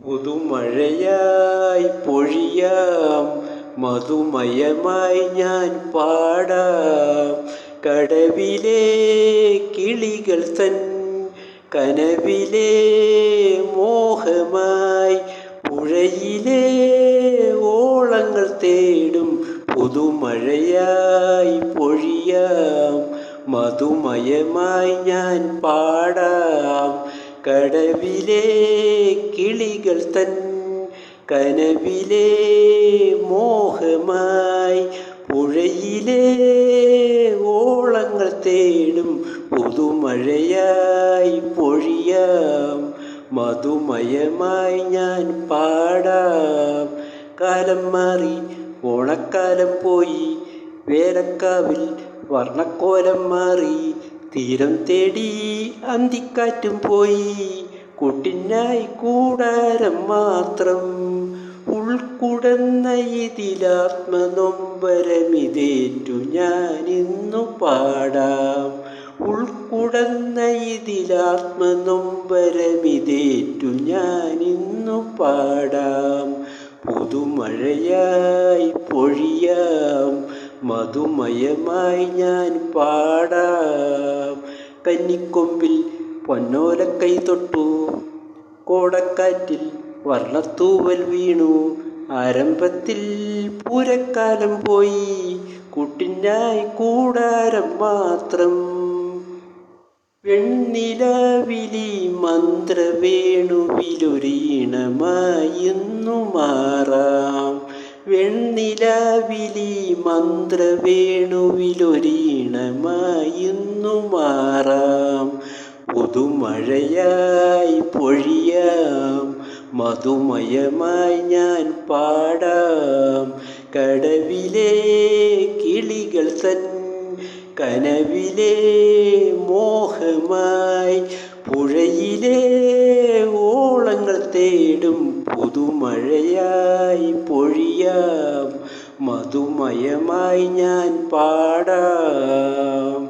പുതുമഴയായി പൊഴിയാം, മധുമയമായി ഞാൻ പാടാം. കടവിലെ കിളികൾ തൻ കനവിലെ മോഹമായി പുഴയിലെ ഓളങ്ങൾ തേടും. പുതുമഴയായി പൊഴിയാം, മധുമയമായി ഞാൻ പാടാം. കടവിലെ കിളികൾ തൻ കനവിലെ മോഹമായി പുഴയിലെ ഓളങ്ങൾ തേടും. പുതുമഴയായി പൊഴിയാം, മധുമയമായി ഞാൻ പാടാം. കാലം മാറി ഓണക്കാലം പോയി, വേലക്കാവിൽ വർണ്ണക്കോലം മാറി. തീരം തേടി അന്തിക്കാറ്റും പോയി, കൂട്ടിനായി കൂടാരം മാത്രം. ഉൾക്കുടന്ന ഇതിലാത്മനൊമ്പരമിതേറ്റു ഞാനിന്നു പാടാം. ഉൾക്കുടന്ന ഇതിലാത്മനൊമ്പരമിതേറ്റു ഞാനിന്നു പാടാം. പുതുമഴയായി പൊഴിയാം, മധുമയമായി ഞാൻ പാടാം. കന്നിക്കൊമ്പിൽ പൊന്നോലക്കൈ തൊട്ടു, കോടക്കാറ്റിൽ വർണ്ണത്തൂവൽ വീണു. ആരംഭത്തിൽ പൂരക്കാലം പോയി, കൂട്ടിനായി കൂടാരം മാത്രം. വെണ്ണിലാവിലി മന്ത്രവേണുവിലൊരീണമായിന്നു മാറാം. വെണ്ണിലാവിലി മന്ത്രവേണുവിലൊരീണമായിന്നു മാറാം. പുതുമഴയായി പൊഴിയാം, മധുമയമായി ഞാൻ പാടാം. കടവിലെ കിളികൾ തൻ കനവിലെ മോഹമായി പുഴയിലെ ഓളങ്ങൾ തേടും. പുതുമഴയായി പൊഴിയാം, മധുമയമായി ഞാൻ പാടാം.